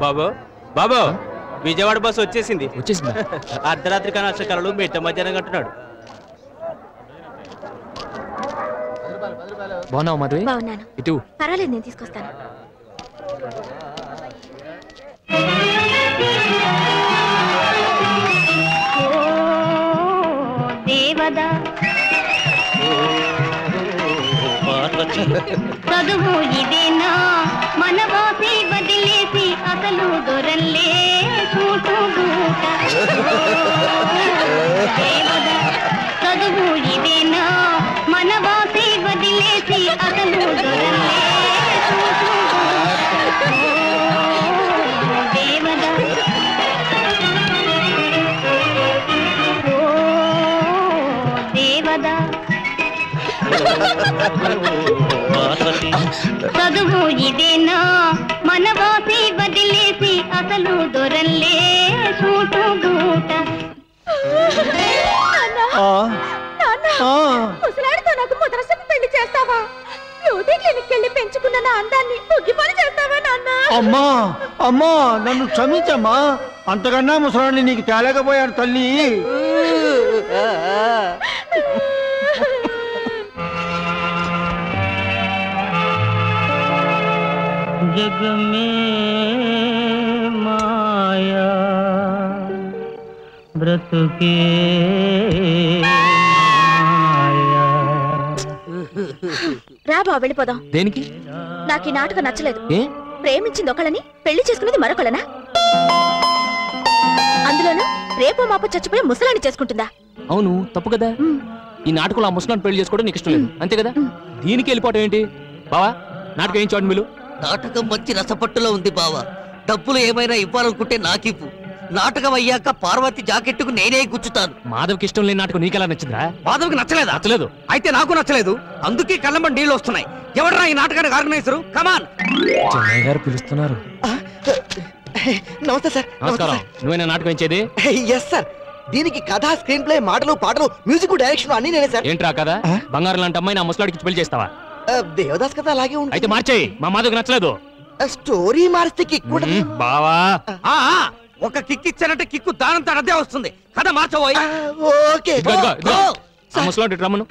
బాబు బాబు Vijayawada bus వచ్చేసింది. అర్ధరాత్రి కానీ అక్షకాలు మిట్ట మధ్యాహ్నం అంటున్నాడు. బాగున్నావు మాధవి? బాగున్నాను. ఇటు పర్వాలేదు, నేను తీసుకొస్తాను. దేవదా చదువు ఇదేనా మనవాసి వదిలేసి అసలు దొరల్లే చూటుబూట. దేవదా చదువు ఇదేనా మనవాసి వదిలేసి అసలు దొరల్లే చూటుబూట. దేవదా దేవదా చదువు ఇదేనా మనవాసి వదిలేసి అసలు దొరల్లే చూటుబూట. ముసలాడితో నాకు ముద్రసపు పెళ్లి చేస్తావా? బ్యూటీ క్లినిక్ వెళ్ళి పెంచుకున్న నా అందాన్ని ముగ్గిపని చేస్తావా నాన్న? అమ్మా అమ్మా నన్ను క్షమించమ్మా, అంతకన్నా ముసలాన్ని నీకు తేలేకపోయాడు తల్లి. जग में माया व्रत के రా బావ వెళ్ళిపోదాం. దేనికి? నాకు ఈ నాటకం నచ్చలేదు. ప్రేమించింది ఒకళ్ళని పెళ్లి చేసుకునేది మరొకళ్ళనా? అందులోనూ రేపో మాపో చచ్చిపోయి ముసలాన్ని చేసుకుంటుందా? అవును, తప్పు కదా. ఈ నాటకంలో ఆ ముసలాన్ని పెళ్లి చేసుకోవడం నీకు ఇష్టం లేదు అంతే కదా? దీనికి వెళ్ళిపోవటం ఏంటి బావా? నాటకం ఏం చూడండి మీరు. నాటకం మంచి రసపట్టులో ఉంది బావా. డబ్బులు ఏమైనా ఇవ్వాలనుకుంటే నాకివ్వు. నాటకం అయ్యాక పార్వతి జాకెట్టుకు నేనే గుచ్చుతాను. మాధవ్కి ఇష్టం లేని నాటకం నీకెలా నచ్చిందా? మాధవ్కి నచ్చలేదు. నచ్చలేదు అయితే నాకు నచ్చలేదు. అందుకే కళ్ళంబడి నీళ్ళు వస్తున్నాయి. ఎవడరా ఈ నాటకానికి ఆర్గనైజరు? కమాన్. చెన్నై గారు పిలుస్తున్నారు. నమస్తే సార్. నమస్కారం. నువ్వేనా నాటకం ఇచ్చేది? Yes sir. దీనికి కథ, స్క్రీన్ ప్లే, మాటలు, పాటలు, మ్యూజిక్, డైరెక్షన్ అన్ని నేనే సార్. ఏంట్రా కదా? బంగారం లాంటి అమ్మాయి నా ముసలాడికి పెళ్లి చేస్తావా? దేవదాస్ కథ అలాగే ఉంటుంది. అయితే మార్చేయి. మా మాధవ్కి నచ్చలేదు. స్టోరీ మారిస్తే కిక్ బావా. ఒక కిక్ ఇచ్చారంటే కిక్కు దానంతా అదే వస్తుంది. కథ మార్చబోయ్. ఓకే ముసలాడి రమ్మను.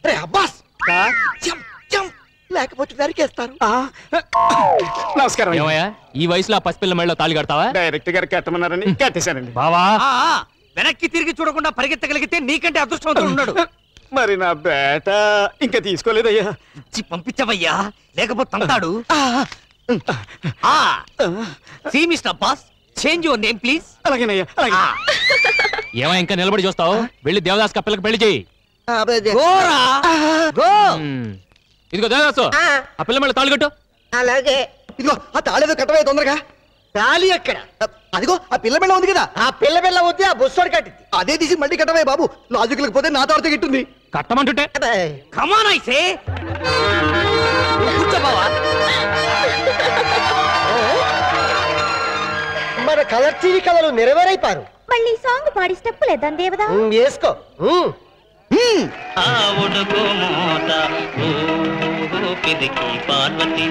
రే అబ్బాస్, లేకపోతే నరికేస్తారు. నమస్కారం. ఏమయ్యా, ఈ వయసులో ఆ పసిపిల్ల మెడలో తాళి కడతావా? డైరెక్ట్ గారు కట్టమన్నారని కట్టేశానండి. బావా, వెనక్కి తిరిగి చూడకుండా పరిగెత్తగలిగితే నీకంటే అదృష్టవంతుడు ఉన్నాడు. మరి నా బేట ఇంకా తీసుకోలేదయ్యా. ఇచ్చి పంపించవయ్యా, లేకపోతే తంతాడు. See mister Abbas, change your name please. అలాగేనయ్యా. ఏమో ఇంకా నిలబడి చూస్తావు? వెళ్ళి దేవదాస్ కప్పలకి పెళ్లి చేయి. ఇదిగో దేవదాసు, ఆ పిల్ల మళ్ళీ తాళి కట్టు. అలాగే. ఇదిగో ఆ తాళేదో కట్టవే తొందరగా. తాళి ఎక్కడ? అదిగో ఆ పిల్ల బిళ్ళ ఉంది కదా. ఆ పిల్ల బిళ్ళ వద్దు, ఆ బుస్సోడు కట్టింది. అదే తీసి మళ్ళీ కట్టవే బాబు. లాజిక్ పోతే నా తాడితే గిట్టుంది. కట్టమంటుంటే కమాన్ ఐసే. కూర్చోబావా. మన కలర్ టీవీ కళలు నెరవేరైపారు. మళ్ళీ సాంగ్ పాడి స్టెప్ లేద్దాం దేవదా. వేసుకో. పార్వతి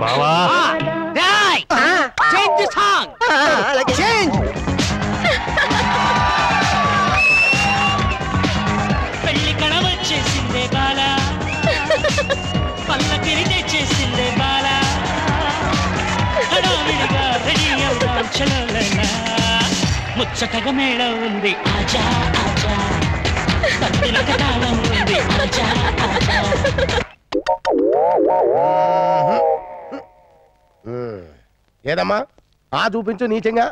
బావా, చేంజ్ ది సాంగ్. చేంజ్. పెళ్లి కడవచ్చేసిందే బాలా, పల్లకిని తెచ్చేసిందే బాలా, హడావిడిగా రెడీ అవుదాం చలోలలా, ముచ్చటగా మేళ ఉంది ఆజా ఆజా, తత్తిన కటాలం ఉంది ఆజా ఆజా. ఏదమ్మా ఆ చూపించు నీచంగా.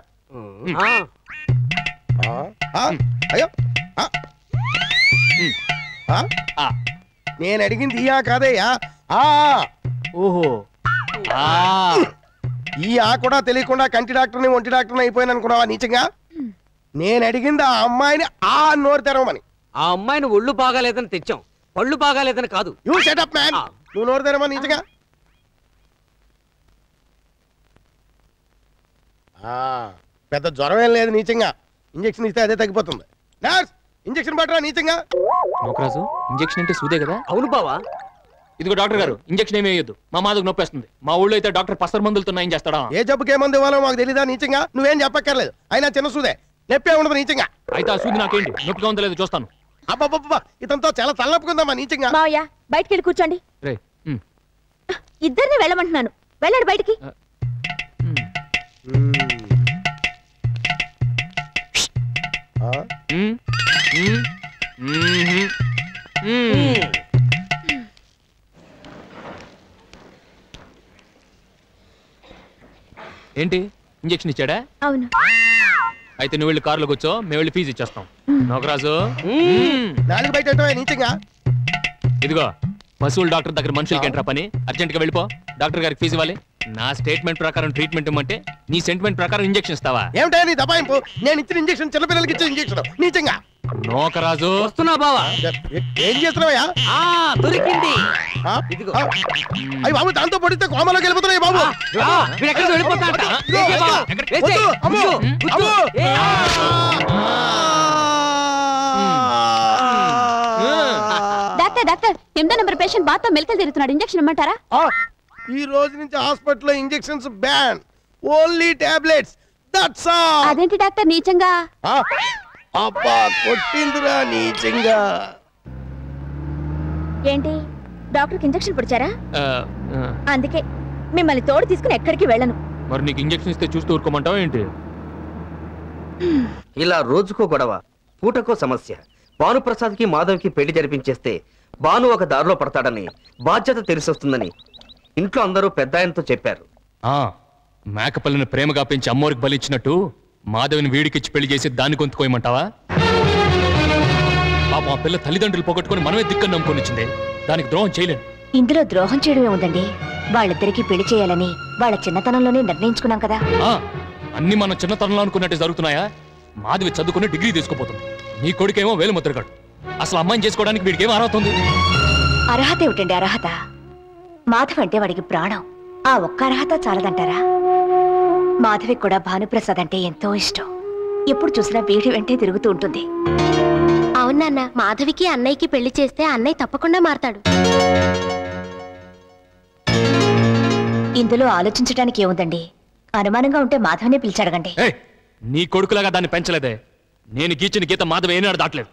అయ్యో నేను అడిగింది ఇయా కాదయ్యా. ఓహో, ఈ ఆ కూడా తెలియకుండా కంటి డాక్టర్ని ఒంటి డాక్టర్ని అయిపోయాను అనుకున్నావా నీచంగా? నేను అడిగింది ఆ అమ్మాయిని ఆ నోరు తెరవమని. ఆ అమ్మాయిని ఒళ్ళు బాగాలేదని తెచ్చాం, పళ్ళు బాగాలేదని కాదు. You shut up man. నువ్వు నోరు తెరవమని నీచంగా. పెద్ద జ్వరం ఏం లేదు నీచంగా. ఇంజక్షన్ ఇస్తే అదే తగ్గిపోతుంది. నర్స్ ఇంజక్షన్ పట్టరా నీచంగా. నోకరాజు, ఇంజక్షన్ అంటే సూదే కదా? అవును బావా. ఇదిగో డాక్టర్ గారు ఇంజక్షన్ ఏమీ వేయొద్దు. మా మాదకు నొప్పి వస్తుంది. మా ఊళ్ళో అయితే డాక్టర్ పసర్ మందులతో నయం చేస్తాడా? ఏ జబ్బుకే మందు ఇవ్వాలో మాకు తెలీదా నీచంగా? నువ్వేం చెప్పక్కర్లేదు. అయినా చిన్న సూదే నొప్పే ఉండదు నీచంగా. అయితే ఆ సూది నాకేంటి? నొప్పిగా ఉందో లేదో చూస్తాను. అబ్బబ్బబ్బా ఇతంతో చాలా తలనొప్పుకుందామా నీచంగా. మావయ్య బయటికి వెళ్ళి కూర్చోండి. రే ఇద్దరిని వెళ్ళమంటున్నాను. వెళ్ళండి బయటికి. ఏంటి ఇంజక్షన్ ఇచ్చాడా? అవును. అయితే నువ్వు వెళ్ళి కారులో కూర్చో, మేము వెళ్ళి ఫీజు ఇచ్చేస్తాం. నోకరాజు నాలుగు బయట నీచంగా. ఇదిగో పశువుల డాక్టర్ దగ్గర మనుషులకి ఏంట్రా పని? అర్జెంట్ గా వెళ్ళిపో. డాక్టర్ గారికి ఫీజు ఇవ్వాలి. నా స్టేట్మెంట్ ప్రకారం ట్రీట్మెంట్ ఇవ్వమంటే నీ సెంటిమెంట్ ప్రకారం ఇంజక్షన్ ఇస్తావా? ఏమిటా నీ దబాయింపు? నేను ఇచ్చిన ఇంజక్షన్ చిన్నపిల్లలకి ఇచ్చిన ఇంజక్షన్ నీచంగా. నోకరాజు వస్తున్నా బావా. ఏం చేస్తున్నావయ్యా? దొరికింది. అయ్యి బాబు దాంతో పడితే కోమలోకి వెళ్ళిపోతున్నాయి బాబు. డాక్టర్ డాక్టర్ 8వ నెంబర్ పేషెంట్ బాత్తో మెలకలు తిరుగుతున్నాడు. ఇంజక్షన్ ఇమ్మంటారా? ఈ రోజు నుంచి హాస్పిటల్లో injections ban. Only tablets. That's all. అదేంటి డాక్టర్ నీచంగా? అబ్బా కొట్టిందిరా నీచంగా. ఏంటి డాక్టర్కి ఇంజక్షన్ పొడిచారా? అందుకే మిమ్మల్ని తోడు తీసుకుని ఎక్కడికి వెళ్ళను. మరి నీకు ఇంజక్షన్ ఇస్తే చూస్తూ ఊరుకోమంటావా ఏంటి? ఇలా రోజుకో గొడవ, పూటకో సమస్య. భానుప్రసాద్కి మాధవ్కి పెళ్లి జరిపించేస్తే భాను ఒక దారిలో పడతాడని, బాధ్యత తెలిసొస్తుందని ఇంట్లో అందరూ పెద్ద ఆయనతో చెప్పారు. మేకపల్లిని ప్రేమగా పెంచి అమ్మోరికి బలిచ్చినట్టు మాధవిని వీడికిచ్చి పెళ్లి చేసి దాన్ని గొంతుకోయమంటావా? పాపం ఆ పిల్ల తల్లిదండ్రులు పోగొట్టుకుని మనమే దిక్కని నమ్ముకొనిచ్చింది. దానికి ద్రోహం చేయలేను. ఇందులో ద్రోహం చేయడమే ఉందండి. వాళ్ళిద్దరికి పెళ్లి చేయాలని వాళ్ళ చిన్నతనంలోనే నిర్ణయించుకున్నాం కదా. అన్ని మన చిన్నతనంలో అనుకున్నట్టు జరుగుతున్నాయా? మాధవి చదువుకుని డిగ్రీ తీసుకుపోతుంది. నీ కొడుకేమో వేలు ముద్రగాడు. అసలు అమ్మాయిని చేసుకోవడానికి వీడికి ఏమో అర్హత ఉంది? అర్హత ఏమిటండి అర్హత? మాధవ్ అంటే వాడికి ప్రాణం. ఆ ఒక్క అర్హత చాలదంటారా? మాధవి కూడా భానుప్రసాద్ అంటే ఎంతో ఇష్టం. ఎప్పుడు చూసినా వీడి వెంటే తిరుగుతూ ఉంటుంది. అవునన్న, మాధవికి అన్నయ్యకి పెళ్లి చేస్తే అన్నయ్య తప్పకుండా మారతాడు. ఇందులో ఆలోచించడానికి ఏముందండి? అనుమానంగా ఉంటే మాధవనే పిలిచాడగండి. నీ కొడుకులాగా దాన్ని పెంచలేదే. నేను గీచిన గీత మాధవ ఏనాడు దాటలేదు.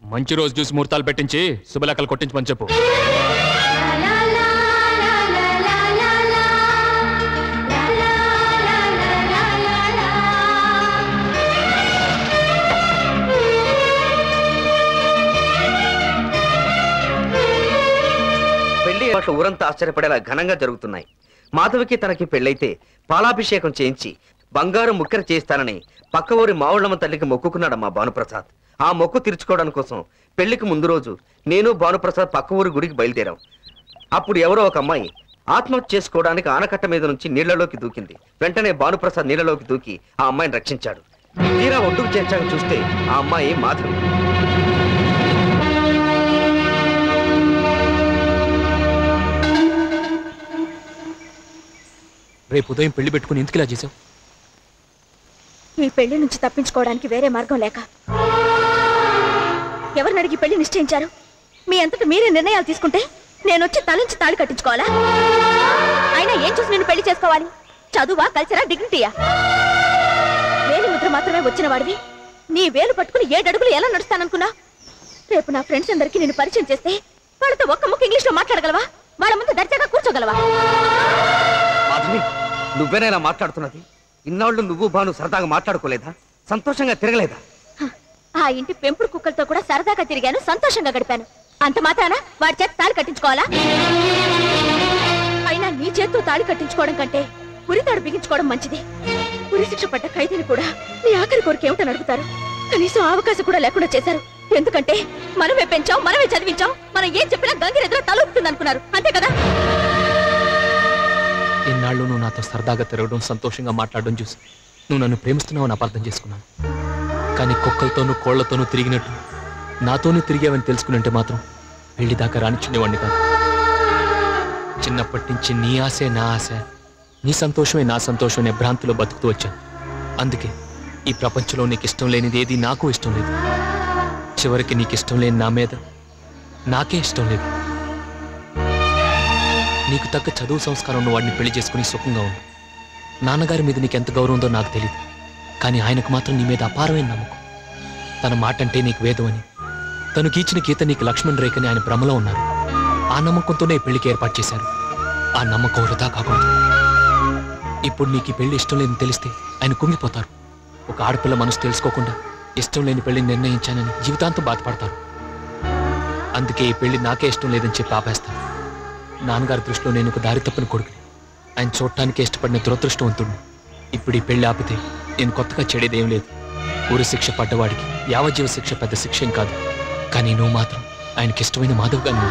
మంచి రోజు చూసి ముహూర్తాలు పెట్టించి శుభలేఖలు కొట్టించమని చెప్పు. పెళ్లి ఊరంతా ఆశ్చర్యపడేలా ఘనంగా జరుగుతున్నాయి. మాధవికి తనకి పెళ్ళైతే పాలాభిషేకం చేయించి బంగారు ముక్కెర చేయిస్తానని పక్క ఊరి మావుళ్ళమ్మ తల్లికి మొక్కుకున్నాడమ్మా భానుప్రసాద్. ఆ మొక్కు తీర్చుకోవడం కోసం పెళ్లికి ముందు రోజు నేను భానుప్రసాద్ పక్క ఊరి గుడికి బయలుదేరాం. అప్పుడు ఎవరో ఒక అమ్మాయి ఆత్మహత్య చేసుకోవడానికి ఆనకట్ట మీద నుంచి నీళ్లలోకి దూకింది. వెంటనే భానుప్రసాద్ నీళ్లలోకి దూకి ఆ అమ్మాయిని రక్షించాడు. తీరా ఒడ్డుకు చేర్చాక చూస్తే ఆ అమ్మాయి మాధవి. రేపు ఉదయం పెళ్లి పెట్టుకుని ఎందుకు ఇలా చేసావు? ఈ పెళ్లి నుంచి తప్పించుకోవడానికి వేరే మార్గం లేక. ఎవరిని అడిగి పెళ్లి నిశ్చయించారు? మీ అంతటా మీరే నిర్ణయాలు తీసుకుంటే నేనొచ్చి తలంచి తాళి కట్టించుకోవాలా? అయినా ఏం చూసి నేను పెళ్లి చేసుకోవాలి? చదువా, కల్చరా, డిగ్నిటీయా? వేలి ముద్ర మాత్రమే వచ్చిన వాడివి నీ వేలు పట్టుకుని 7 అడుగులు ఎలా నడుస్తాననుకున్నా? రేపు నా ఫ్రెండ్స్ అందరికీ నేను పరిచయం చేస్తే వాళ్ళతో ఒక్క ముక్క ఇంగ్లీష్ లో మాట్లాడగలవా? వాళ్ళ ముందు దర్జాగా కూర్చోగలవా? మాధవి, నువ్వేనా ఇలా మాట్లాడుతున్నది? ఇన్నాళ్ళు నువ్వు భాను సరదాగా మాట్లాడుకోలేదా? సంతోషంగా తిరగలేదా? ఆ ఇంటి పెంపుడు కుక్కలతో కూడా సరదాగా తిరిగాను, సంతోషంగా గడిపాను. అంత మాత్రాన వాడి చేత తాళి కట్టించుకోవాలా? అయినా నీ చేత్తో తాళి కట్టించుకోవడం కంటే ఉరితాడు బిగించుకోవడం మంచిది. ఉరి శిక్ష పడ్డ ఖైదీని కూడా నీ ఆఖరి కోరిక ఏమిటని అడుగుతారు. కనీసం అవకాశం కూడా లేకుండా చేశారు. ఎందుకంటే మనమే పెంచాం, మనమే చదివించాం. మనం ఏం చెప్పినా గంగిరెద్దులో తలూపుతుంది అనుకున్నారు. అంతే కదా? ఇన్నాళ్ళు నువ్వు నాతో సరదాగా తిరగడం, సంతోషంగా మాట్లాడడం చూసి నువ్వు నన్ను ప్రేమిస్తున్నావని అపార్థం చేసుకున్నాను. కానీ కుక్కలతోనూ కోళ్లతోనూ తిరిగినట్టు నాతోనూ తిరిగావని తెలుసుకునంటే మాత్రం పెళ్లి దాకా రానిచ్చుండేవాడిని కాదు. చిన్నప్పటి నుంచి నీ ఆశే నా ఆశ, నీ సంతోషమే నా సంతోషం అనే భ్రాంతిలో బతుకుతూ వచ్చాను. అందుకే ఈ ప్రపంచంలో నీకు ఇష్టం లేనిది ఏది నాకు ఇష్టం లేదు. చివరికి నీకు ఇష్టం లేని నా మీద నాకే ఇష్టం లేదు. నీకు తగ్గ చదువు సంస్కారం ఉన్న వాడిని పెళ్లి చేసుకుని సుఖంగా ఉండు. నాన్నగారి మీద నీకు ఎంత గౌరవం ఉందో నాకు తెలియదు, కానీ ఆయనకు మాత్రం నీ మీద అపారమైన నమ్మకం. తన మాట అంటే నీకు వేదమని, తను గీచిన గీత నీకు లక్ష్మణ్ రేఖని ఆయన భ్రమలో ఉన్నారు. ఆ నమ్మకంతోనే పెళ్లికి ఏర్పాటు చేశారు. ఆ నమ్మకం వృధా కాకూడదు. ఇప్పుడు నీకు ఈ పెళ్లి ఇష్టం లేదని తెలిస్తే ఆయన కుంగిపోతారు. ఒక ఆడపిల్ల మనసు తెలుసుకోకుండా ఇష్టం లేని పెళ్లిని నిర్ణయించానని జీవితాంతం బాధపడతారు. అందుకే ఈ పెళ్లి నాకే ఇష్టం లేదని చెప్పి ఆపేస్తాను. నాన్నగారి దృష్టిలో నేను ఒక దారి తప్పని కొడుకుని, ఆయన చూడటానికి ఇష్టపడిన దురదృష్టవంతుడిని. ఇప్పుడు ఈ పెళ్లి ఆపితే నేను కొత్తగా చెడేదేం లేదు. ఊరి శిక్ష పడ్డవాడికి యావజ్జీవ శిక్ష పెద్ద శిక్ష ఏం కాదు. కానీ నువ్వు మాత్రం ఆయనకి ఇష్టమైన మాధవ్గానే